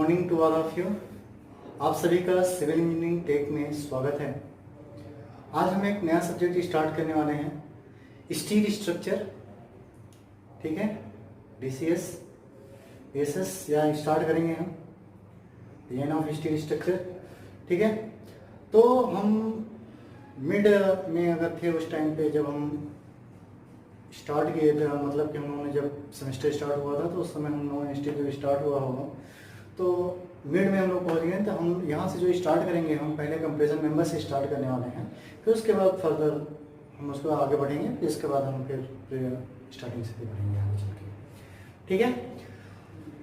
Morning to all of you. आप सभी का सिविल इंजीनियरिंग टेक में स्वागत है। आज हम एक नया सब्जेक्ट स्टार्ट करने वाले हैं, स्टील स्ट्रक्चर। ठीक है, DCS एसएस या स्टार्ट करेंगे हम डिजाइन ऑफ स्टील स्ट्रक्चर। ठीक है, तो हम मिड में अगर थे उस टाइम पे जब हम स्टार्ट किए थे, मतलब कि हम लोगों ने जब सेमेस्टर स्टार्ट हुआ था तो उस समय हम लोगों ने स्टील स्टार्ट हुआ होगा, तो मिड में हम लोग पहुँच गए। तो हम यहाँ से जो स्टार्ट करेंगे, हम पहले कंप्रेशन मेंबर से स्टार्ट करने वाले हैं, फिर उसके बाद फर्दर हम उसको आगे बढ़ेंगे, फिर इसके बाद हम फिर स्टार्टिंग से बढ़ेंगे आगे चल के। ठीक है,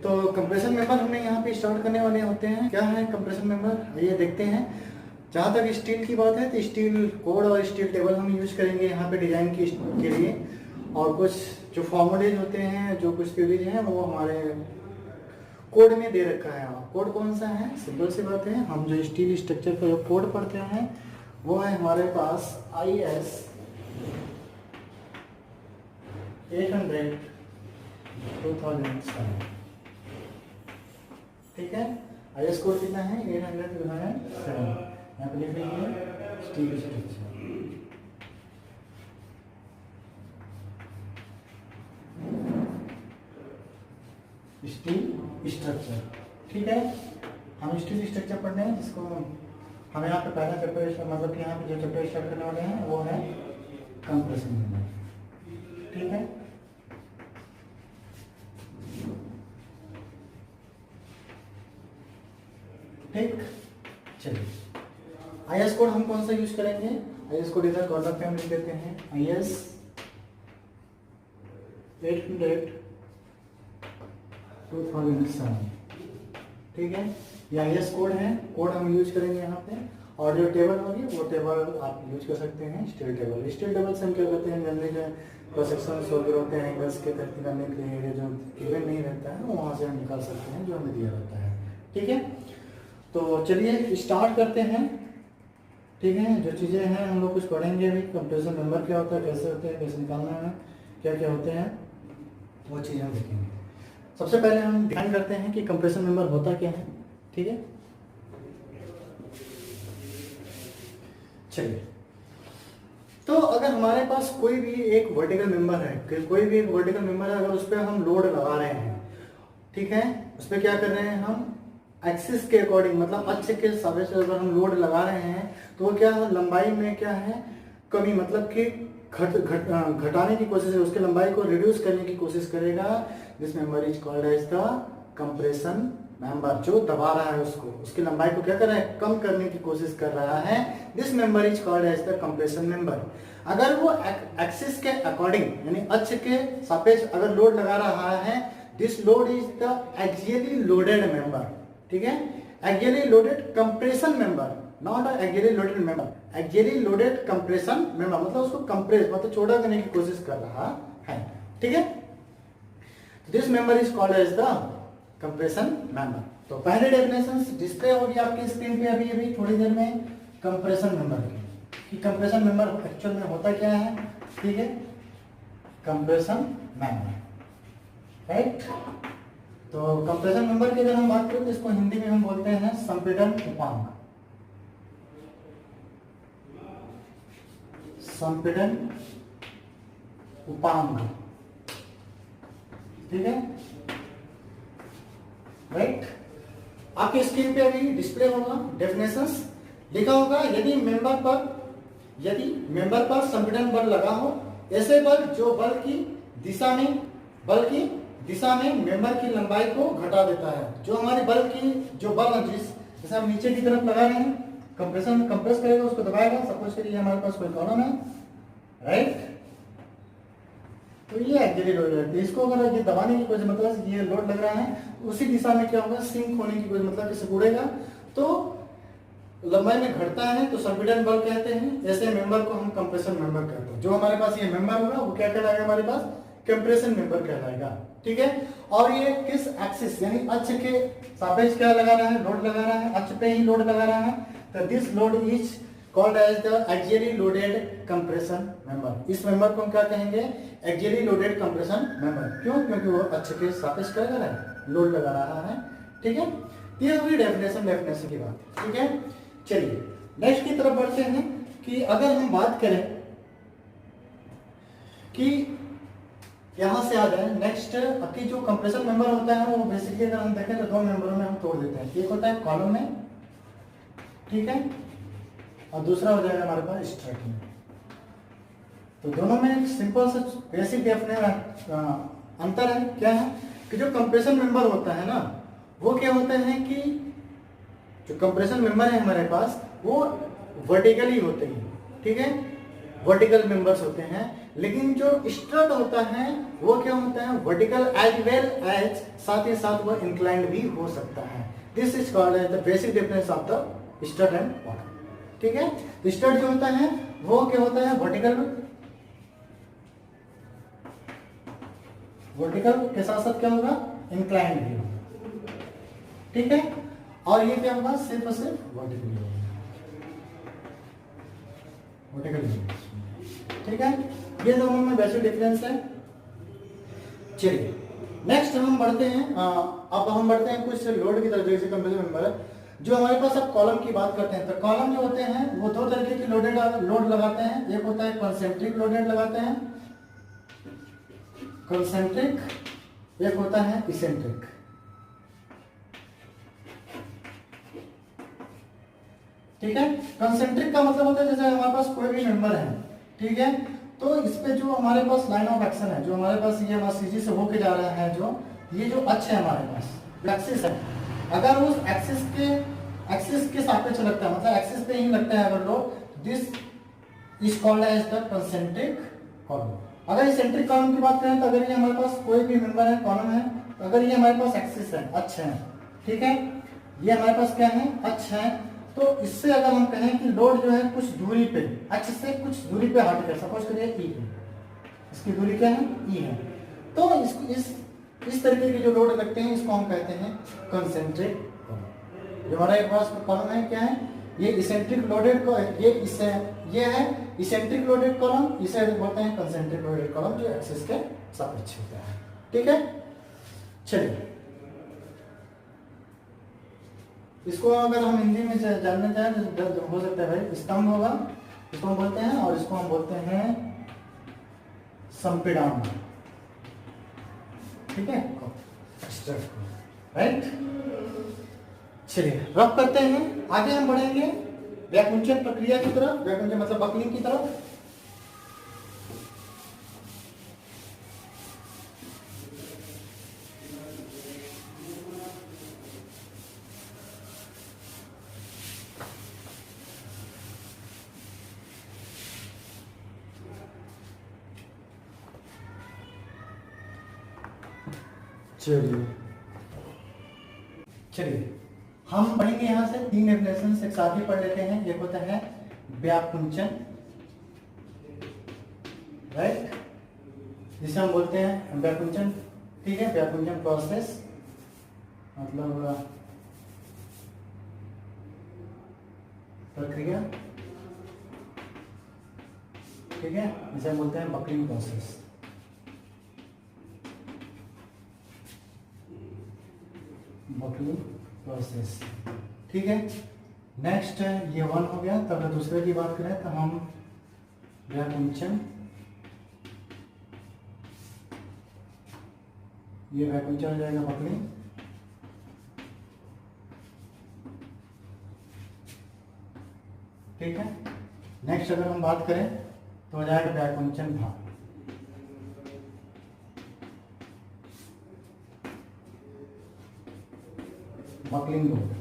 तो कंप्रेशन मेंबर हमने यहाँ पे स्टार्ट करने वाले होते हैं। क्या है कंप्रेशन मेंबर, आइए देखते हैं। जहाँ तक स्टील की बात है तो स्टील कोड और स्टील टेबल हम यूज करेंगे यहाँ पे डिजाइन के लिए, और कुछ जो फॉर्मूलेज होते हैं, जो कुछ थ्योरीज हैं, वो हमारे कोड में दे रखा है। कोड कौन सा है, सिंपल सी बात है, हम जो स्टील स्ट्रक्चर का जो कोड पढ़ते हैं वो है हमारे पास IS 800 2007। ठीक है, IS कोड कितना है, 800 2007। यहाँ पे लिख लीजिए स्टील स्ट्रक्चर। स्टील स्ट्रक्चर, ठीक है, हम स्टील स्ट्रक्चर पढ़ रहे हैं, जिसको हम यहाँ पे पहला चैप्टर, मतलब कि यहाँ पे जो चैप्टर स्टार्ट करने वाले हैं वो है कंप्रेशन मेंबर। ठीक है, ठीक, चलिए IS कोड हम कौन सा यूज करेंगे, IS कोड इधर कॉर्नर पे हम लिख देते हैं IS 800 2007। ठीक है, ये IS कोड है, कोड हम यूज करेंगे यहाँ पे। और जो टेबल होगी वो टेबल आप यूज कर सकते हैं, स्टील टेबल। स्टील टेबल से हम क्या करते हैं, जनरली जो क्रॉस सेक्शंस वगैरह होते हैं एंगल्स के तय करने के लिए जो गिवन नहीं रहता है वो वहाँ से हम निकाल सकते हैं जो हमें दिया रहता है। ठीक है, तो चलिए स्टार्ट करते हैं। ठीक है, जो चीज़ें हैं हम लोग कुछ पढ़ेंगे अभी। कंप्रेशन मेंबर क्या होता है, कैसे होते हैं, कैसे निकालना है, क्या क्या होते हैं, वो चीज़ हम देखेंगे। सबसे पहले हम डिफाइन करते हैं कि कंप्रेशन मेंबर होता क्या है। ठीक है, चलिए, तो अगर हमारे पास कोई भी एक वर्टिकल मेंबर है, अगर उस पर हम लोड लगा रहे हैं, ठीक है, उस पर क्या कर रहे हैं हम, एक्सिस के अकॉर्डिंग, मतलब अक्ष के सापेक्ष अगर हम लोड लगा रहे हैं तो वो क्या लंबाई में क्या है कमी, मतलब कि घटाने की कोशिश है, उसके लंबाई को रिड्यूस करने की कोशिश करेगा। This member is called as the compression member. जो दबा रहा है उसको, उसकी लंबाई को क्या कर रहा है, कम करने की कोशिश कर रहा है। This member is called as the compression member. अगर वो एक्सिस के अकॉर्डिंग यानी अक्ष के सापेक्ष अगर लोड लगा रहा है, this load is the axially loaded member. ठीक है, axially loaded compression member, not axially loaded member, axially loaded compression member, मतलब उसको कंप्रेस मतलब चौड़ा करने की कोशिश कर रहा है। ठीक है, this member is called as the compression member. तो पहले डेफिनेशन डिस्प्ले होगी आपकी स्क्रीन पे अभी थोड़ी देर में कंप्रेशन मेंबर की, कि कंप्रेशन मेंबर एक्चुअल में होता क्या है। ठीक है, कंप्रेशन मेंबर, राइट। तो कंप्रेशन मेंबर की अगर हम बात करें तो इसको हिंदी में हम बोलते हैं संपीड़न उपांग। संपीड़न उपांग, ठीक है, राइट। आपकी स्क्रीन पे अभी डिस्प्ले होगा, डेफिनेशंस लिखा होगा। यदि मेंबर पर संपीड़न बल लगा हो, ऐसे बल जो बल की दिशा में मेंबर की लंबाई को घटा देता है। जो हमारे बल जैसे हम नीचे की तरफ लगा रहे हैं, कंप्रेस करेगा, उसको दबाएगा। सपोज करिए हमारे पास कोई कॉलम है, राइट, तो ये एक्सियली लोड है। इसको अगर ये दबाने की कोशिश, मतलब ये लोड लग रहा है, उसी दिशा में क्या होगा, सिंक होने की कोशिश, मतलब कि सिकुड़ेगा, तो लंबाई में घटता है, तो संपीड़न बल कहते हैं। ऐसे मेंबर को हम कंप्रेशन मेंबर कहते हैं। जो हमारे पास ये मेंबर होगा वो क्या कहलाएगा, हमारे पास कंप्रेशन मेंबर कहलाएगा। ठीक है, और ये किस एक्सिस यानी अक्ष के सापेक्ष क्या लगा रहा है, लोड लगा रहा है, अक्ष पे ही लोड लगा रहा है। तो this load is called as the axially loaded compression member. इस मेंबर को हम क्या कहेंगे, एक्सियली लोडेड कंप्रेशन मेंबर। क्यों, क्योंकि वो अक्ष के सापेक्ष क्या लगा रहा है, लोड लगा रहा है। ठीक है, ये होगी डेफिनेशन की बात, ठीक है। चलिए नेक्स्ट की तरफ बढ़ते हैं कि अगर हम बात करें कि यहां से आ जाए नेक्स्ट कि जो कंप्रेशन मेंबर होता है वो बेसिकली अगर हम देखें तो दो मेंबरों में हम तोड़ देते हैं। एक होता है कॉलम में, ठीक है, और दूसरा हो जाएगा हमारे पास स्ट्रट में। तो दोनों में सिंपल सा बेसिक अंतर है। क्या है कि जो कंप्रेशन मेंबर होता है ना वो क्या होता है कि जो कंप्रेशन मेंबर है हमारे पास वो वर्टिकली होते हैं, ठीक है, वर्टिकल मेंबर्स होते हैं। लेकिन जो स्ट्रट होता है वो क्या होता है, वर्टिकल एज वेल एज साथ ही साथ वो इंक्लाइंड भी हो सकता है। This is called as the basic difference of the strut and bottom, ठीक है। तो स्ट्रट जो होता है वो क्या होता है, वर्टिकल के साथ साथ क्या होगा, इंक्लाइंड भी होगा, ठीक है। और ये क्या होगा, सिर्फ और सिर्फ वर्टिकल होगा, ठीक है। ये दोनों में बेसिक डिफरेंस है। चलिए नेक्स्ट हम बढ़ते हैं, अब हम बढ़ते हैं कुछ लोड की तरफ। जैसे कंप्रेशन मेंबर है जो हमारे पास, अब कॉलम की बात करते हैं तो कॉलम जो होते हैं वो दो तरीके की लोड लगाते हैं। एक होता है कंसेंट्रिक लोडेड लगाते हैं, कंसेंट्रिक, एक होता है इसेंट्रिक। ठीक है, कंसेंट्रिक का मतलब होता है जैसे हमारे पास कोई भी मेंबर है, ठीक है, तो इस पे जो हमारे पास लाइन ऑफ एक्शन है, जो हमारे पास ये सीधी से होके जा रहा है, जो ये जो अक्ष है हमारे पास एक्सिस है, अगर उस एक्सिस के सापेक्ष लगता है, मतलब एक्सिस पे ही लगता है अगर load, this is called as the concentric column. अगर इसेंट्रिक कॉलम की बात करें तो अगर ये हमारे पास कोई भी मेंबर है, कॉलम है, तो अगर ये हमारे पास एक्सिस है, अक्ष है, ठीक है, ये हमारे पास क्या है, अक्ष है, तो इससे अगर हम कहें कि लोड जो है कुछ दूरी पे, अक्ष से कुछ दूरी पे हट कर, सपोज करिए ई पे, इसकी दूरी क्या है, ई है, तो इस तरीके के जो लोड लगते हैं इसको हम कहते हैं कंसेंट्रिक कॉलम। जो हमारे पास कॉलम है क्या है, ये इसेंट्रिक लोडेड, ये है इसेंट्रिक लोडेड कॉलम, इसे बोलते हैं कंसेंट्रिक लोडेड कॉलम, जो एक्सिस के सापेक्ष होता है, ठीक है। चलिए इसको अगर हम हिंदी में जानना चाहें तो हो सकता है भाई स्तंभ होगा, इसको हम बोलते हैं, और इसको हम बोलते हैं संपीड़न, ठीक है, राइट। चलिए रब करते हैं, आगे हम बढ़ेंगे व्याकुंचन प्रक्रिया की तरफ, व्याकुंचन मतलब बकलिंग की तरफ। चलिए हम पढ़ेंगे यहां से तीन डेफिनेशन एक साथ ही पढ़ लेते हैं। एक होता है व्याकुंचन, राइट, जिसे हम बोलते हैं व्याकुंचन, ठीक है, व्याकुंचन प्रोसेस मतलब प्रक्रिया, ठीक है, जिसे हम बोलते हैं बकलिंग प्रोसेस। बकलिंग प्रोसेस, ठीक है। नेक्स्ट ये वन हो गया। तब दूसरे की बात करें तो हम व्याकुंचन, ये व्याकुंचन हो जाएगा बकलिंग, ठीक है। नेक्स्ट अगर हम बात करें तो हो जाएगा व्याकुंचन भाग, बकलिंग लोड,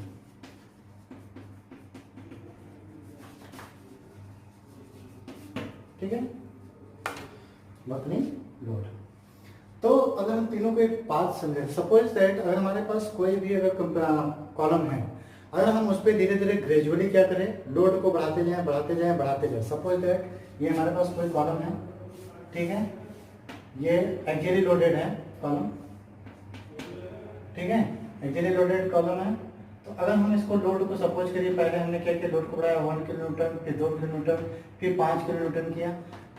ठीक है, बकलिंग लोड। तो अगर हम तीनों को एक बात समझें, सपोज दैट अगर हमारे पास कोई भी अगर कॉलम है, अगर हम उस पर धीरे धीरे ग्रेजुअली क्या करें, लोड को बढ़ाते जाएं बढ़ाते जाएं बढ़ाते जाएं। सपोज दैट ये हमारे पास कोई कॉलम है, ठीक है, ये एक्सियली लोडेड है कॉलम, ठीक है, एक्सियली लोडेड कॉलम है। तो अगर हम इसको लोड को सपोज करिए, पहले हमने क्या किया, लोड को बढ़ाया 1 किलो न्यूटन, फिर 2 किलो न्यूटन, फिर 5 किलो न्यूटन किया,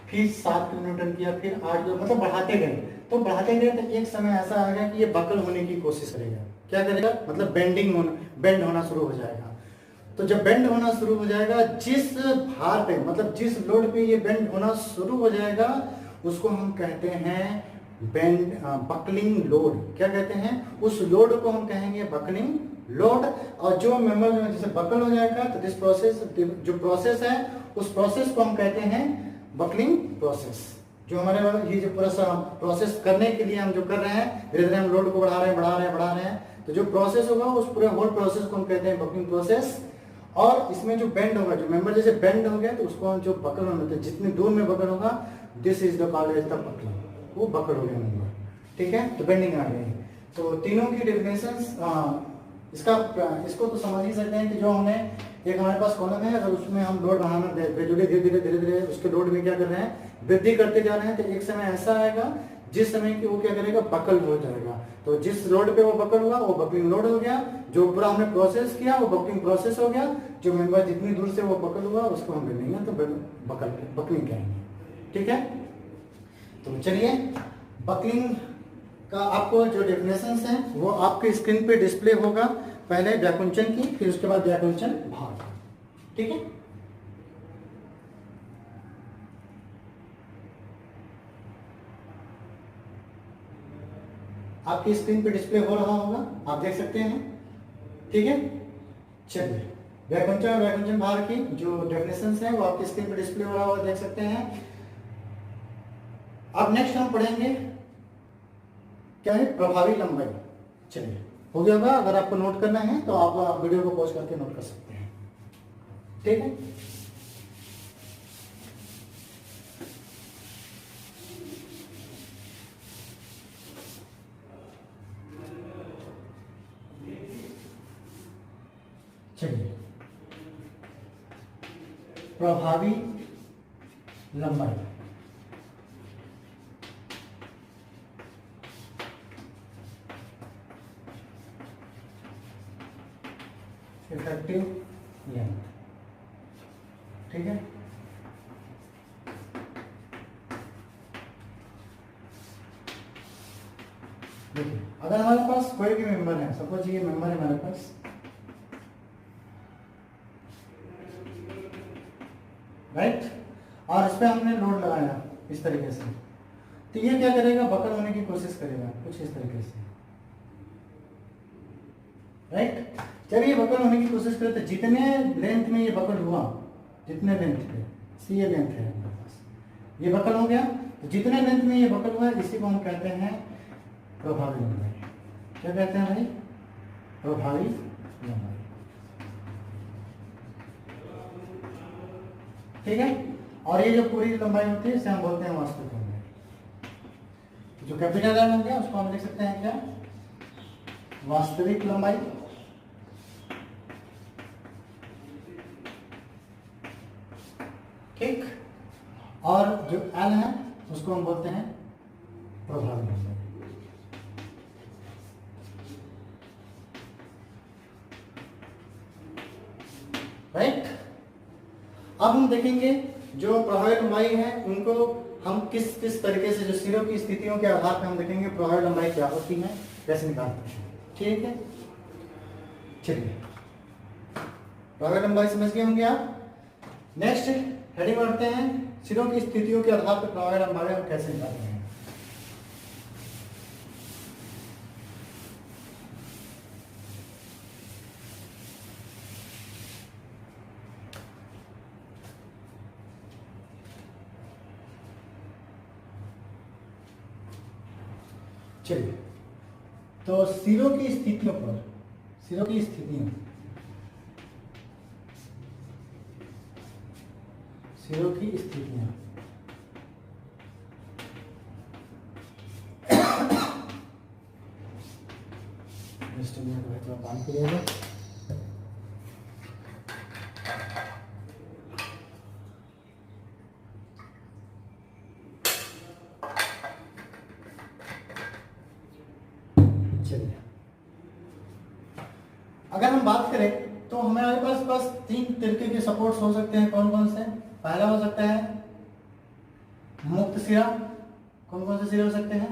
फिर 7 किलो न्यूटन किया, फिर 8 किलो, मतलब बढ़ाते गए। तो बढ़ाते गए तो एक समय ऐसा आ गया कि ये बकल होने की कोशिश करेगा, क्या करेगा, मतलब बेंड होना शुरू हो जाएगा। तो जब बेंड होना शुरू हो जाएगा, जिस भार पे मतलब जिस लोड पे ये बेंड होना शुरू हो जाएगा उसको हम कहते हैं बकलिंग लोड। क्या कहते हैं, उस लोड को हम कहेंगे बकलिंग लोड। और जो मेंबर में जैसे बकल हो जाएगा तो दिस प्रोसेस, जो प्रोसेस है उस प्रोसेस को हम कहते हैं बकलिंग प्रोसेस। जो हमारे ये जो पूरा प्रोसेस करने के लिए हम जो कर रहे हैं, धीरे धीरे हम लोड को बढ़ा रहे हैं, तो जो प्रोसेस होगा उस पूरे होल प्रोसेस को हम कहते हैं बकलिंग प्रोसेस। और इसमें जो बेंड होगा, जो मेंबर जैसे बेंड हो गया तो उसको हम जो बकल होता है, जितनी दूर में बकल होगा, this is the called as the buckle, वो बकल हो गया मेंबर। ठीक है, तो बेंडिंग आ गई। तो तीनों की डेफिनेशंस, इसको तो समझ ही सकते हैं कि जो हमने एक हमारे पास कॉलम है, अगर उसमें हम लोड बढ़ाना ग्रेजुअली धीरे धीरे उसके लोड में क्या कर रहे हैं, वृद्धि करते जा रहे हैं, तो एक समय ऐसा आएगा जिस समय कि वो क्या करेगा, बकल हो जाएगा। तो जिस लोड पे वो बकल हुआ वो बकलिंग लोड हो गया। जो पूरा हमने प्रोसेस किया वो बकलिंग प्रोसेस हो गया। जो मेंबर जितनी दूर से वो बकल हुआ उसको हम बेंडिंग, तो बकलिंग कहेंगे। ठीक है, तो चलिए बकलिंग का आपको जो डेफिनेशंस हैं वो आपके स्क्रीन पे डिस्प्ले होगा। पहले व्याकुंचन की, फिर उसके बाद व्याकुंचन भाग। ठीक है, आपकी स्क्रीन पे डिस्प्ले हो रहा होगा, आप देख सकते हैं। ठीक है, चलिए व्याकुंचन और व्याकुंचन भाग की जो डेफिनेशंस हैं वो आपकी स्क्रीन पे डिस्प्ले हो रहा होगा, देख सकते हैं। अब नेक्स्ट हम पढ़ेंगे क्या है, प्रभावी लंबाई। चलिए, हो गया होगा। अगर आपको नोट करना है तो आप वीडियो को पॉज करके नोट कर सकते हैं। ठीक है, चलिए प्रभावी लंबाई। Effective length. ठीक है, देखिए अगर हमारे पास कोई भी मेंबर है, सपोज ये मेंबर है हमारे पास, राइट, और इस पे हमने लोड लगाया इस तरीके से, तो ये क्या करेगा, बकल होने की कोशिश करेगा कुछ इस तरीके से, राइट। जब ये बकल होने की कोशिश करे तो जितने लेंथ में ये बकल हुआ, जितने लेंथ पे, सी ये लेंथ है हमारे पास, ये बकल हो गया, तो जितने लेंथ में ये बकल हुआ इसी को हम कहते हैं प्रभावी लंबाई। क्या कहते हैं भाई, प्रभावी लंबाई। ठीक है, और ये जो पूरी लंबाई होती है इसे हम बोलते हैं वास्तविक लंबाई। जो कैपिटल एल हो गया उसको हम लिख सकते हैं क्या, वास्तविक लंबाई। ठीक, और जो एल है उसको हम बोलते हैं प्रभावी लंबाई। राइट, अब हम देखेंगे जो प्रभावी लंबाई है उनको हम किस किस तरीके से, जो सिरों की स्थितियों के आधार पर हम देखेंगे प्रभावी लंबाई क्या होती है, कैसे निकालते हैं। ठीक है, चलिए प्रभावी लंबाई समझ गए होंगे आप। नेक्स्ट हेडिंग बढ़ते हैं, सिरों की स्थितियों के आधार पर प्रभावी लंबाई हम कैसे निकालते हैं। चलिए, तो सिरों की स्थितियों पर, सिरों की स्थितियां, सिरों की स्थितियां काम करिएगा। चलिए, अगर हम बात करें तो हमारे पास तीन तरीके के सपोर्ट्स हो सकते हैं। कौन कौन से? पहला हो सकता है मुक्त सिरा। कौन कौन से सिरे हो सकते हैं?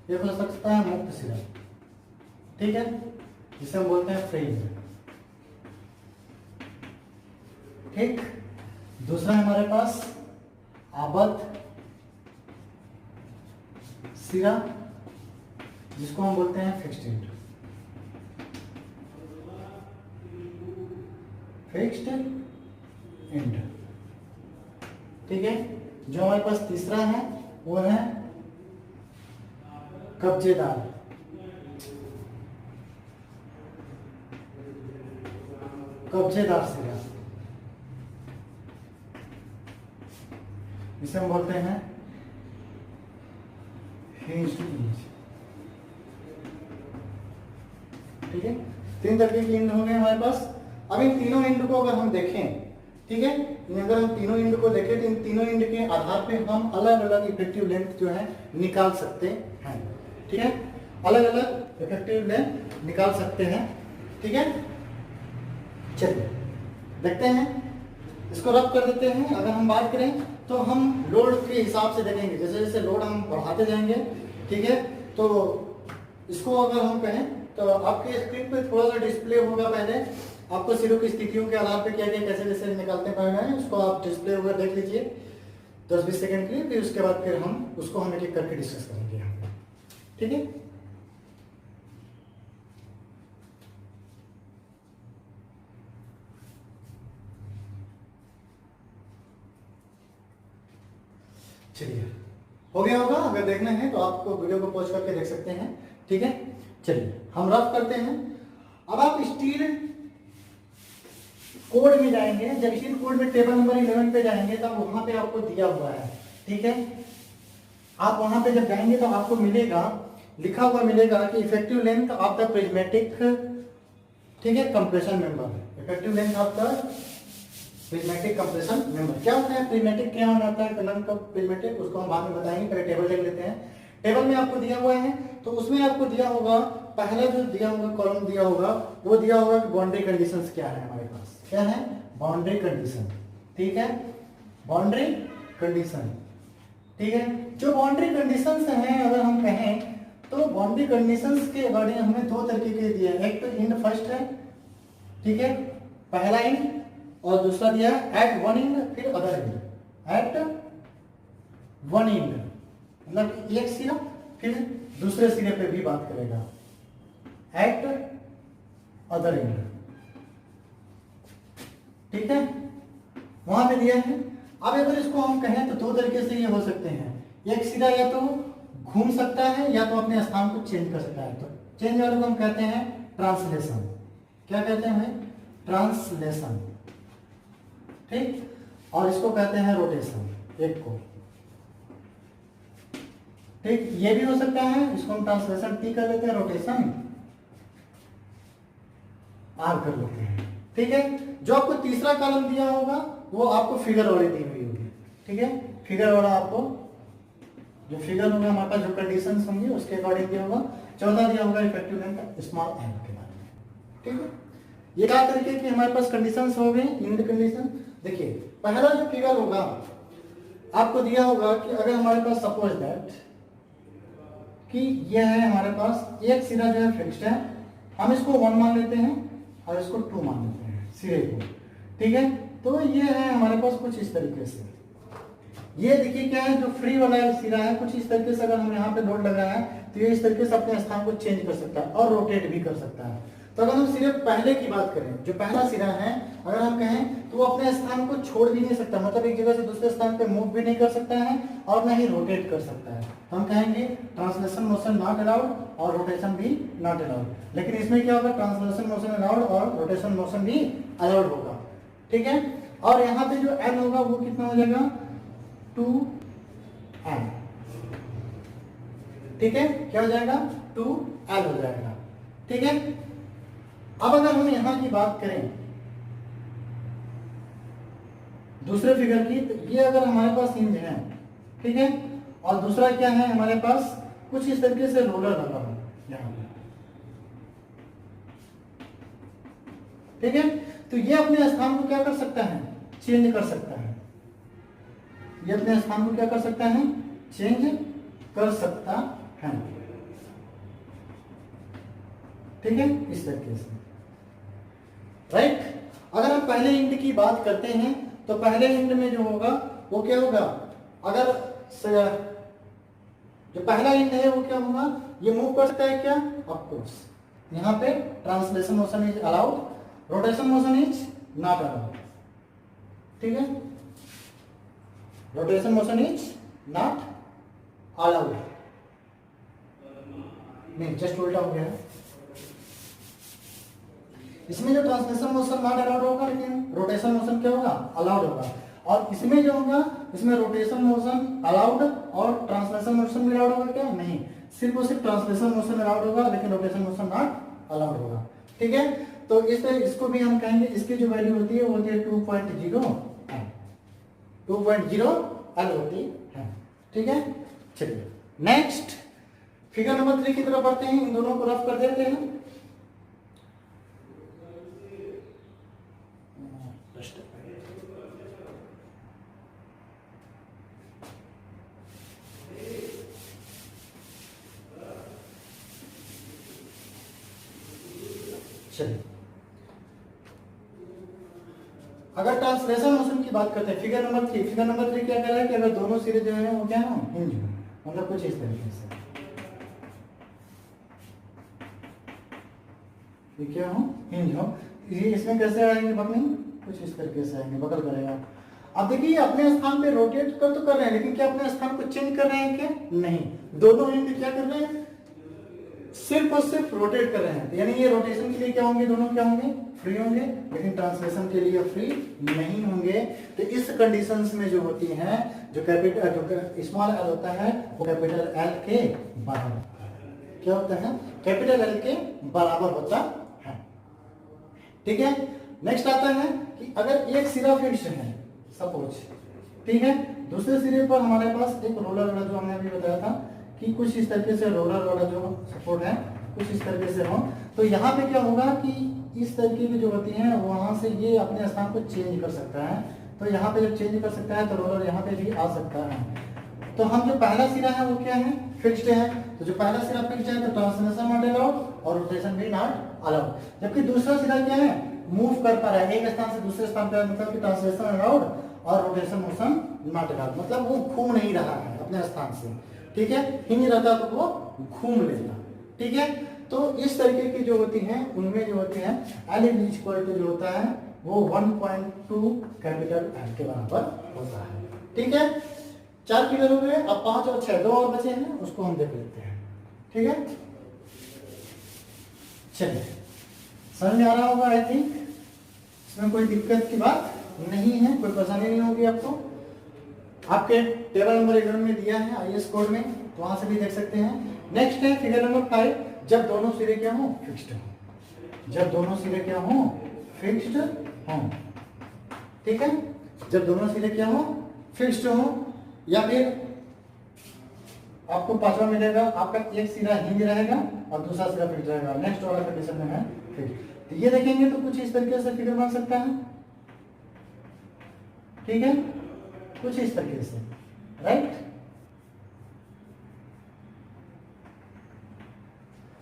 एक हो सकता है मुक्त सिरा, ठीक है, जिसे हम बोलते हैं फ्रिंज। ठीक, दूसरा है हमारे पास आबद्ध सिरा, जिसको हम बोलते हैं फिक्स्ड एंड। फिक्स्ड एंड, ठीक है। जो हमारे पास तीसरा है वो है कब्जेदार। कब्जेदार सिरा, इसे हम बोलते हैं हिंज्ड इंच। ठीक है, तीन तरीके के इंड हो गए हमारे पास। अब इन तीनों इंड को अगर हम देखें, ठीक है, अगर हम तीनों इंड को देखें तो इन तीनों इंड के आधार पे हम अलग अलग इफेक्टिव लेंथ जो है निकाल सकते हैं। ठीक है, अलग अलग इफेक्टिव लेंथ निकाल सकते हैं। ठीक है, चलिए देखते हैं, इसको रब कर देते हैं। अगर हम बात करें तो हम लोड के हिसाब से देखेंगे, जैसे जैसे लोड हम बढ़ाते जाएंगे, ठीक है। तो इसको अगर हम कहें तो आपके स्क्रीन पे थोड़ा सा डिस्प्ले होगा, पहले आपको सिरों की स्थितियों के आधार पे क्या क्या कैसे कैसे निकालते हैं उसको आप डिस्प्ले होगा देख लीजिए 10-20 सेकंड के लिए, फिर उसके बाद फिर हम उसको हम एक एक करके डिस्कस करेंगे। ठीक है, चलिए हो गया होगा। अगर देखना है तो आपको वीडियो को पॉज करके देख सकते हैं। ठीक है, चलिए हम रफ करते हैं। अब आप स्टील कोड में जाएंगे, जब स्टील कोड में टेबल नंबर 11 पे जाएंगे तब वहां पे आपको दिया हुआ है। ठीक है, आप वहां पे जब जाएंगे तो आपको मिलेगा, लिखा हुआ मिलेगा कि effective length of the prismatic, ठीक है, compression member. Effective length of the prismatic compression member क्या होता है, प्रिज्मेटिक क्या होता है, कलम का प्रिज्मेटिक, उसको हम बाद में बताएंगे, पहले टेबल देख लेते हैं। टेबल में आपको दिया हुआ है तो उसमें आपको दिया होगा, पहला जो दिया होगा कॉलम दिया होगा वो दिया होगा कि बाउंड्री कंडीशंस क्या है हमारे पास, क्या है, बाउंड्री कंडीशन। ठीक है, बाउंड्री कंडीशन। ठीक है, जो बाउंड्री कंडीशंस हैं अगर हम कहें तो बाउंड्री कंडीशंस के अकॉर्डिंग हमें दो तरीके के दिए हैं। एक तो इंड फर्स्ट है, ठीक है, पहला इंड, और दूसरा दिया एट वन इंड फिर other end. At one end मतलब एक सिरा फिर दूसरे सिरे पे भी बात करेगा, एट अदर इंड। ठीक है, वहां पे दिया है। अब अगर इसको हम कहें तो दो तरीके से ये हो सकते हैं, एक सिरा या तो घूम सकता है या तो अपने स्थान को चेंज कर सकता है। तो चेंज वाले को हम कहते हैं ट्रांसलेशन। क्या कहते हैं हमें, ट्रांसलेशन। ठीक, और इसको कहते हैं रोटेशन, एक को। ठीक, ये भी हो सकता है, इसको हम ट्रांसलेशन टी कर लेते हैं, रोटेशन आर कर लेते हैं। ठीक है, जो आपको तीसरा कॉलम दिया होगा वो आपको फिगर वाली दी हुई होगी। ठीक है, फिगर वाला आपको जो फिगर होगा हमारे पास जो कंडीशंस होंगी उसके अकॉर्डिंग दिया होगा। चौथा दिया होगा इफेक्टिव लेंथ स्मॉल एन के बारे में। ठीक है, ये क्या तरीके की हमारे पास कंडीशंस हो गए, इंड कंडीशन। देखिए पहला जो फिगर होगा आपको दिया होगा कि अगर हमारे पास सपोज दैट कि ये है हमारे पास एक सिरा जो है फिक्स्ड है, हम इसको 1 मान लेते हैं और इसको 2 मान लेते हैं सिरे को। ठीक है, तो ये है हमारे पास कुछ इस तरीके से। ये देखिए क्या है, जो फ्री वाला सिरा है कुछ इस तरीके से, अगर हम यहाँ पे लोड लगा है तो ये इस तरीके से अपने स्थान को चेंज कर सकता है और रोटेट भी कर सकता है। तो अगर हम सिर्फ पहले की बात करें, जो पहला सिरा है अगर हम कहें तो वो अपने स्थान को छोड़ भी नहीं सकता, मतलब एक जगह से दूसरे स्थान पे मूव भी नहीं कर सकता है और ना ही रोटेट कर सकता है। तो हम कहेंगे ट्रांसलेशन मोशन नॉट अलाउड और रोटेशन भी नॉट अलाउड। लेकिन इसमें क्या होगा, ट्रांसलेशन मोशन अलाउड और रोटेशन मोशन भी अलाउड होगा। ठीक है, और यहाँ पे जो एन होगा वो कितना हो जाएगा, 2n। ठीक है, क्या हो जाएगा, 2l हो जाएगा। ठीक है, अब अगर हम यहां की बात करें दूसरे फिगर की, तो ये अगर हमारे पास हिंज है, ठीक है, और दूसरा क्या है हमारे पास कुछ इस तरीके से रोलर लगा हुआ यहां पे। ठीक है, तो ये अपने स्थान को क्या कर सकता है, चेंज कर सकता है। ये अपने स्थान को क्या कर सकता है, चेंज कर सकता है। ठीक है, इस तरीके से, राइट। अगर हम पहले इंड की बात करते हैं तो पहले इंड में जो होगा वो क्या होगा, अगर जो पहला इंड है वो क्या होगा, ये मूव कर सकता है क्या, ऑफ कोर्स। यहाँ पे translation motion is allowed, rotation motion is not allowed, ठीक है, rotation motion is not allowed, नहीं जस्ट उल्टा हो गया। इसमें जो ट्रांसलेशन मोशन नॉट अलाउड होगा, लेकिन रोटेशन मोशन क्या होगा, अलाउड होगा। और इसमें जो होगा, इसमें रोटेशन मोशन अलाउड और ट्रांसलेशन मोशन भी अलाउड होगा क्या, नहीं, सिर्फ और सिर्फ ट्रांसलेशन मोशन अलाउड होगा, लेकिन रोटेशन मोशन नॉट अलाउड होगा, ठीक है। तो इसको भी हम कहेंगे, इसकी जो वैल्यू होती है वो होती है 2.0 L होती है, ठीक है। चलिए नेक्स्ट फिगर नंबर 3 की तरफ बढ़ते हैं, इन दोनों को रफ कर देते हैं। चलिए, अगर ट्रांसलेशन मोशन की बात करते हैं, फिगर नंबर 3 क्या कह रहा है कि अगर दोनों सिरे जो है वो क्या है, हिंज, मतलब कुछ इस तरीके से, ये क्या हो, हिंज हो। ये इसमें कैसे आएंगे बकलिंग, कुछ इस तरीके से आएंगे, बकल करेगा। अब देखिए अपने स्थान पे रोटेट कर तो कर रहे हैं, लेकिन क्या अपने स्थान को चेंज कर रहे हैं क्या, नहीं, दोनों हिंज क्या कर रहे हैं, सिर्फ और सिर्फ रोटेट कर रहे हैं। यानी ये रोटेशन के लिए क्या होंगे, दोनों क्या होंगे, फ्री होंगे, लेकिन ट्रांसलेशन के लिए फ्री नहीं होंगे। तो इस कंडीशंस में जो होती हैं, जो कैपिटल जो स्मॉल एल होता है वो कैपिटल एल के बराबर, क्या होता है, कैपिटल एल के बराबर होता है, ठीक है। नेक्स्ट आता है कि अगर एक सिरा फिक्स है सपोज, ठीक है, दूसरे सिरे पर हमारे पास एक रोलर वाला, जो हमने अभी बताया था कि कुछ इस तरीके से रोलर वाला जो सपोर्ट है कुछ इस तरीके से हो, तो यहाँ पे क्या होगा कि इस तरीके की जो होती है वहां से ये अपने स्थान को चेंज कर सकता है। तो यहाँ पे जब चेंज कर सकता है तो रोलर यहाँ पे भी आ सकता है। तो हम जो पहला सिरा है वो क्या है, फिक्स्ड है। तो जो पहला सिरा फिक्स्ड है तो ट्रांसलेशन नॉट अलाउड और रोटेशन भी नॉट अलाउड। जबकि दूसरा सिरा क्या है, मूव कर पा रहा है एक स्थान से दूसरे स्थान पर, मतलब कि ट्रांसलेशन अलाउड और रोटेशन मोशन नॉट अलाउड, मतलब वो घूम नहीं रहा है अपने स्थान से, ठीक है, हिंज रहता तो वो घूम लेता, ठीक है। तो इस तरीके की जो होती हैं उनमें जो होती है L इज इक्वल टू जो होता है वो 1.2 कैपिटल L के बराबर होता है, ठीक है। 4 फिगर हो गए, अब 5 और 6 2 और बचे हैं, उसको हम देख लेते हैं, ठीक है। चलिए समझ में आ रहा होगा, आई थिंक इसमें कोई दिक्कत की बात नहीं है, कोई परेशानी नहीं होगी आपको। आपके टेबल नंबर 11 में दिया है आईएस कोड में, तो वहां से भी देख सकते हैं। नेक्स्ट है फिगर नंबर 5, जब दोनों सिरे क्या हो, फिक्स्ड हो, जब दोनों सिरे क्या हो, फिक्स्ड हो, ठीक है, जब दोनों सिरे क्या हो, फिक्स्ड हो। या फिर आपको पांचवा मिलेगा, आपका एक सिरा हिंज रहेगा और दूसरा सिरा फिक्स्ड रहेगा, नेक्स्ट वाला कंडीशन में है फिक्स्ड। तो ये देखेंगे तो कुछ इस तरीके से फिगर बन सकता है, ठीक है, कुछ इस तरीके से, राइट,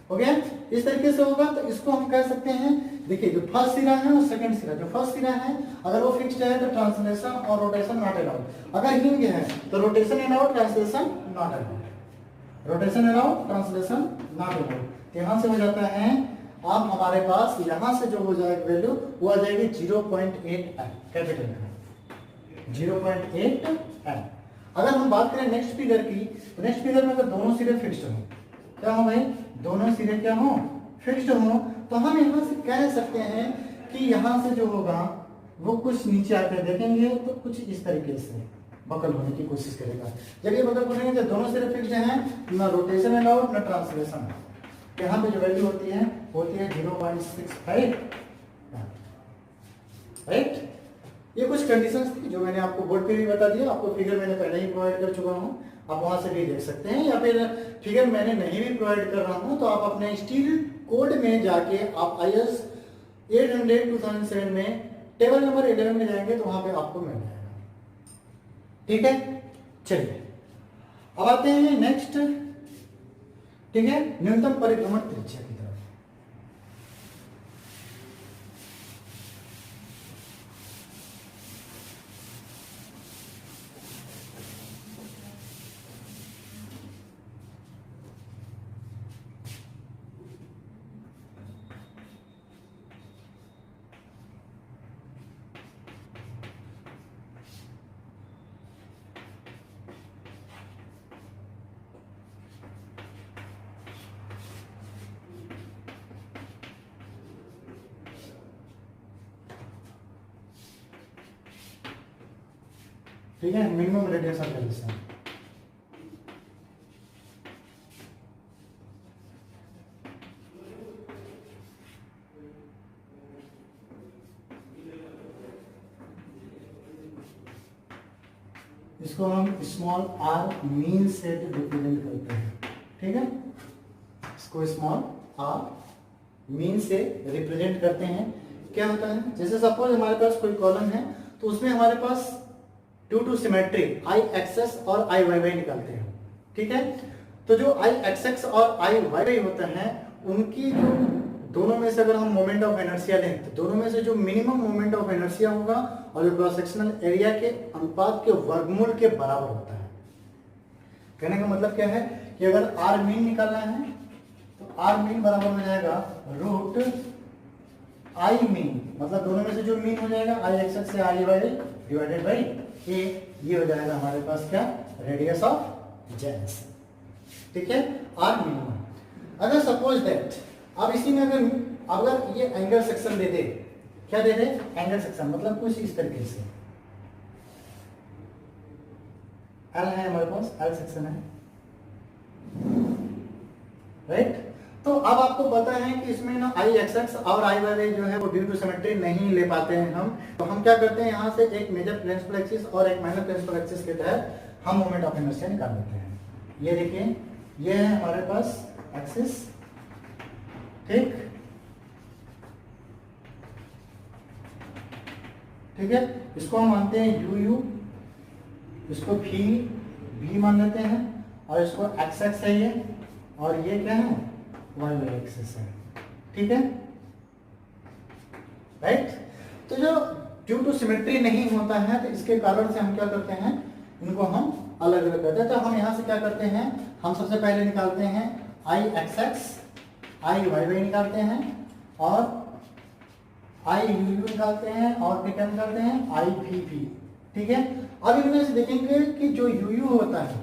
हो गया। इस तरीके से होगा तो इसको हम कह सकते हैं, देखिए जो फर्स्ट सिरा है और सेकंड सिरा, जो फर्स्ट सिरा है अगर वो फिक्स्ड है तो ट्रांसलेशन और रोटेशन नॉट अलाउड, अगर हिंज है तो rotation allowed, translation not allowed, rotation allowed, translation not allowed. यहां से हो जाता है, अब हमारे पास यहां से जो हो जाएगी वैल्यू वो आ जाएगी 0.8 कैपिटल का, 0.8 L। अगर हम बात करें नेक्स्ट फिगर की, तो नेक्स्ट फिगर में अगर दोनों सिरे फिक्स्ड हो, क्या हो भाई, दोनों सिरे क्या हो, फिक्स्ड हो, तो हम यहाँ से कह सकते हैं कि यहाँ से जो होगा वो कुछ नीचे आकर देखेंगे तो कुछ इस तरीके से बकल होने की कोशिश करेगा। जब ये बकल होने तो दोनों सिरे फिक्स्ड हैं, ना रोटेशन अलाउड ना ट्रांसलेशन। यहाँ पे जो वैल्यू होती है 0.65, राइट। ये कुछ कंडीशंस थी जो मैंने आपको बोर्ड पे भी बता दिया, आपको फिगर मैंने पहले ही प्रोवाइड कर चुका हूँ, आप वहां से भी देख सकते हैं, या फिर फिगर मैंने नहीं भी प्रोवाइड कर रहा हूं तो आप अपने स्टील कोड में जाके आप IS 800 2007 में टेबल नंबर 11 में जाएंगे तो वहां पे आपको मिल जाएगा, ठीक है। चलिए अब आते हैं नेक्स्ट, ठीक है, न्यूनतम परिभ्रमण त्रिज्या की तरफ। ठीक है, मिनिमम रेडियस ऑफ जेरेसन। इसको हम स्मॉल आर मीन से रिप्रेजेंट करते हैं। ठीक है, इसको स्मॉल आर मीन से रिप्रेजेंट करते हैं। क्या होता है, जैसे सपोज हमारे पास कोई कॉलम है तो उसमें हमारे पास due to symmetry I access और आई वाई वाई निकालते हैं। ठीक है, तो जो आई एक्सेस और आई वाई वाई होता है उनकी जो दोनों में से अगर हम मोमेंट ऑफ इनर्शिया लें तो दोनों में से जो मिनिमम मोमेंट ऑफ इनर्शिया होगा और जो क्रॉस सेक्शनल एरिया के अनुपात के वर्गमूल के बराबर होता है। कहने का मतलब क्या है कि अगर आर मीन निकालना है तो आर मीन बराबर हो जाएगा रूट आई मीन, मतलब दोनों में से जो मीन हो जाएगा आई एक्सेस से आई वाई डिवाइडेड बाई ए, ये हो जाएगा हमारे पास क्या, रेडियस ऑफ जेरेसन। ठीक है, आर मिनिमम। अगर सपोज दैट अब इसी में अगर ये एंगल सेक्शन दे दे, क्या दे दे, एंगल सेक्शन, मतलब कुछ इस तरीके से एल है हमारे पास, एल सेक्शन है, राइट। तो अब आपको पता है कि इसमें ना आई एक्सेस और आई वाई जो है वो ड्यू टू सिमेट्री नहीं ले पाते हैं हम, तो हम क्या करते हैं, यहाँ से एक मेजर प्रिंसिपल एक्सिस और एक माइनर प्रिंसिपल एक्सिस के तहत हम मोमेंट ऑफ इनर्शिया निकाल देते हैं। ये देखिए, ये है हमारे पास एक्सिस, ठीक, ठीक है, इसको हम मानते हैं यू यू, इसको भी भी मान लेते हैं, और इसको एक्स एक्स है ये, और ये क्या है, वाई वाई एक्सिस है। ठीक है, राइट। तो जो ड्यू टू सिमेट्री नहीं होता है तो इसके कारण से हम क्या करते हैं, इनको हम अलग अलग करते हैं। तो हम यहाँ से क्या करते हैं, हम सबसे पहले निकालते हैं आई एक्स एक्स, आई वाई वाई निकालते हैं, और आई यू यू निकालते हैं, और फिर क्या निकालते हैं, आई भी भी। ठीक है, अब इनमें से देखेंगे कि जो यू यू होता है,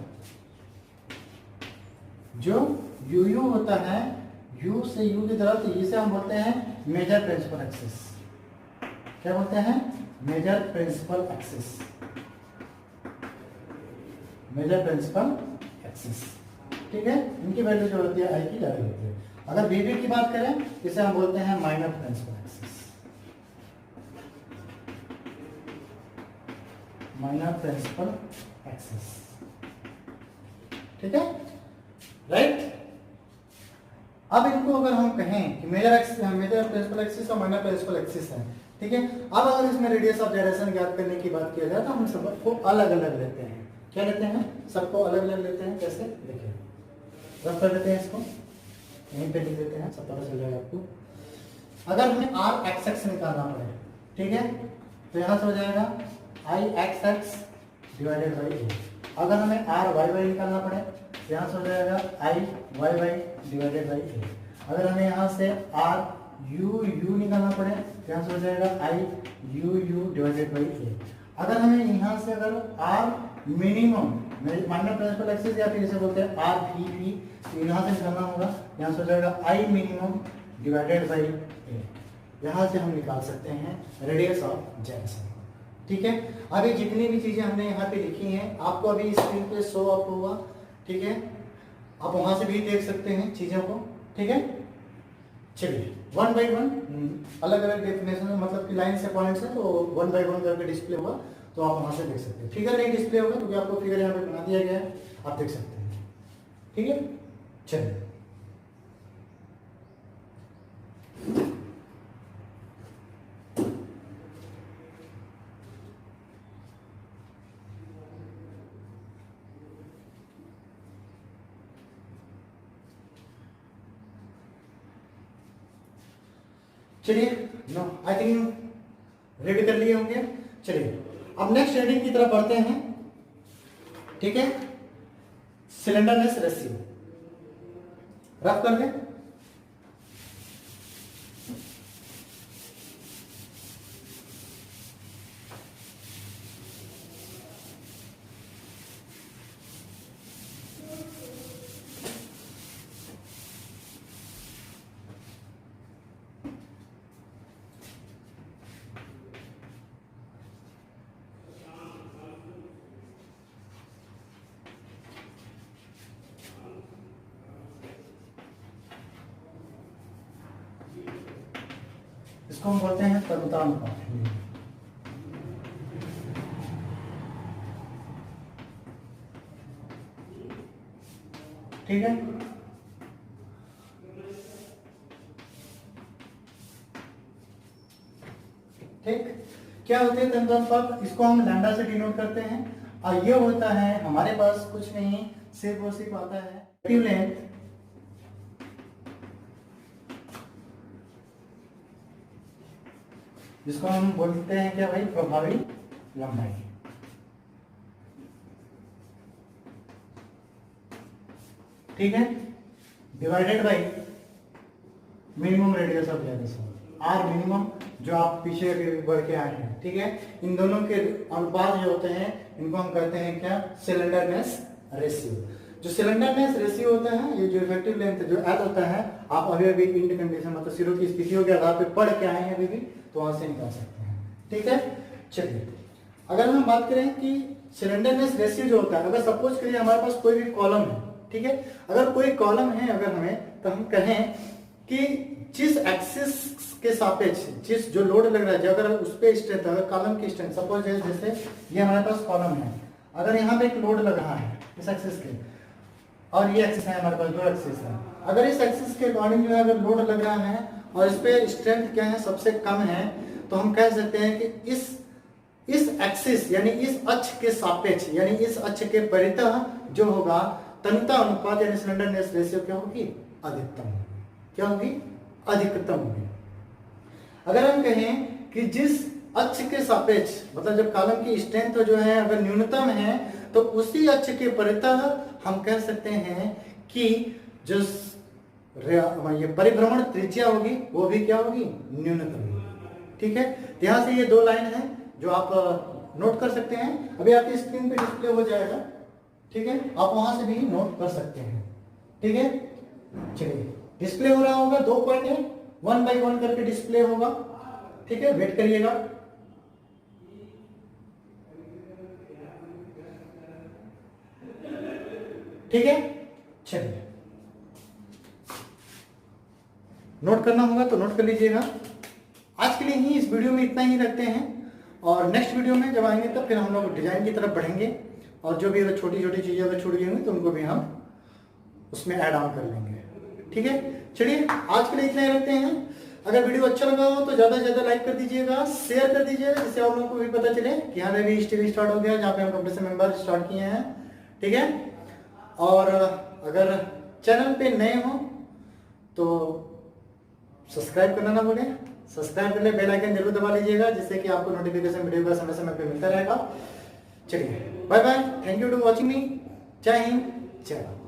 जो यू यू होता है, यू से यू की तरफ, तो इसे हम बोलते हैं मेजर प्रिंसिपल एक्सिस। क्या बोलते हैं, major principal axis, major principal axis. ठीक है, इनकी वैल्यू जो होती है आई की ज्यादा होती है। अगर बीबी की बात करें इसे हम बोलते हैं minor principal axis, minor principal axis. ठीक है, राइट। अब इनको अगर हम कहें कि मेजर प्रिंसिपल एक्सिस और माइनर प्रिंसिपल एक्सिस है, ठीक है, अब अगर इसमें रेडियस ऑफ जाइरेशन ज्ञात करने की बात किया जाए तो हम सबको अलग अलग लेते हैं। क्या लेते हैं, सबको अलग अलग लेते हैं। कैसे, देखिए, रफ कर देते हैं इसको, यहीं पे लिख देते हैं, सब पता चल जाएगा आपको। अगर हमें आर एक्स एक्स निकालना पड़े, ठीक है, तो यहाँ से हो जाएगा आई x x divided by A. अगर हमें आर वाई वाई निकालना पड़े तो यहाँ से हो जाएगा आई Y Y divided by A. अगर हमें यहाँ से आर यू यू निकालना पड़े तो यहाँ से हो जाएगा I U U divided by A. अगर हमें यहाँ से अगर R minimum minor principal axis या फिर इसे बोलते हैं आर भी भी, तो यहाँ से निकालना होगा, यहाँ से हो जाएगा आई मिनिमम डिवाइडेड बाई ए। यहाँ से हम निकाल सकते हैं रेडियस ऑफ जेरेसन। ठीक है, अभी जितनी भी चीजें हमने यहाँ पे लिखी हैं आपको अभी स्क्रीन पे शो अप होगा। ठीक है, आप वहां से भी देख सकते हैं चीजों को। ठीक है, चलिए वन बाई वन अलग अलग डेफिनेशन, मतलब कि लाइन से पॉइंट्स है तो वन बाई वन करके डिस्प्ले होगा, तो आप वहां से देख सकते हैं। फिगर नहीं डिस्प्ले होगा क्योंकि आपको फिगर यहाँ पे बना दिया गया है, आप देख सकते हैं। ठीक है, चलिए चलिए नो आई थिंक रेडी कर लिए होंगे। चलिए अब नेक्स्ट रीडिंग की तरफ बढ़ते हैं। ठीक है, सिलेंडरनेस रेशियो रफ कर दें। इसको हम बोलते हैं तरुता अनुपात। ठीक है, ठीक। क्या होते हैं तरुता अनुपात? इसको हम लैम्डा से डिनोट करते हैं, और ये होता है हमारे पास कुछ नहीं, सिर्फ और सिर्फ आता है रिएक्टिव लेंथ जिसको हम बोलते हैं क्या भाई? प्रभावी लंबाई। ठीक है, divided by minimum radius of generation, R minimum, जो आप पीछे बढ़ के आए हैं। ठीक है, इन दोनों के अनुपात जो होते हैं इनको हम कहते हैं क्या? Slenderness ratio. जो सिलेंडरनेस रेशियो होता है, ये जो इफेक्टिव लेंथ जो एल होता है, आप अभी अभी इंड कंडीशन मतलब जीरो की स्थितियों के आधार पर पढ़ के आए हैं अभी भी, तो वहां से निकाल सकते हैं। ठीक है, चलिए अगर हम बात करें कि सिलेंडरनेस रेशियो जो होता है, अगर सपोज करिए हमारे पास कोई भी कॉलम है, ठीक है, अगर कोई कॉलम है अगर हमें, तो हम कहें कि जिस एक्सिस के सापेक्ष जिस जो लोड लग रहा है, अगर उस पे स्ट्रेंथ, अगर कॉलम की स्ट्रेंथ सपोज जैसे ये हमारे पास कॉलम है, अगर यहाँ पे एक लोड लग रहा है इस एक्सिस के, और ये एक्सिस है हमारे पास, दो एक्सिस है, अगर इस एक्सिस के अकॉर्डिंग जो है अगर लोड लग रहा है और इस पे स्ट्रेंथ क्या है? सबसे कम है, तो हम कह सकते हैं कि इस एक्सिस यानी इस अक्ष के सापेक्ष यानी इस अक्ष के परितः जो होगा तन्यता अनुपात यानी सिलेंडरनेस रेशियो क्या होगी? अधिकतम होगी। क्या होगी? अधिकतम होगी। अगर हम कहें कि जिस अक्ष के सापेक्ष मतलब जब कॉलम की स्ट्रेंथ जो है अगर न्यूनतम है, तो उसी अक्ष के परितः हम कह सकते हैं कि जो ये परिभ्रमण त्रिज्या होगी वो भी क्या होगी? न्यूनतम होगी। ठीक है, यहां से ये दो लाइन है जो आप नोट कर सकते हैं, अभी आपकी स्क्रीन पे डिस्प्ले हो जाएगा। ठीक है, आप वहां से भी नोट कर सकते हैं। ठीक है, चलिए डिस्प्ले हो रहा होगा, 2 पॉइंट है, 1 बाई 1 करके डिस्प्ले होगा। ठीक है, वेट करिएगा। ठीक है, चलिए नोट करना होगा तो नोट कर लीजिएगा। आज के लिए ही इस वीडियो में इतना ही रखते हैं, और नेक्स्ट वीडियो में जब आएंगे तब फिर हम लोग डिजाइन की तरफ बढ़ेंगे, और जो भी अगर छोटी छोटी चीजें अगर छूट गई होंगी तो उनको भी हम उसमें ऐड ऑन कर लेंगे। ठीक है, चलिए आज के लिए इतना ही रखते हैं। अगर वीडियो अच्छा लगा हो तो ज्यादा से ज्यादा लाइक कर दीजिएगा, शेयर कर दीजिएगा, जिससे आप लोगों को भी पता चले कि हमें भी स्टडी स्टार्ट हो गया, जहाँ पे हम कंपटीशन मेंबर स्टार्ट किए हैं। ठीक है, और अगर चैनल पे नए हो तो सब्सक्राइब करना ना भूलें, सब्सक्राइब कर ले, बेल आइकन जरूर दबा लीजिएगा, जिससे कि आपको नोटिफिकेशन वीडियो का समय समय पे मिलता रहेगा। चलिए bye bye, thank you to watching me, जय हिंद, जय भारत।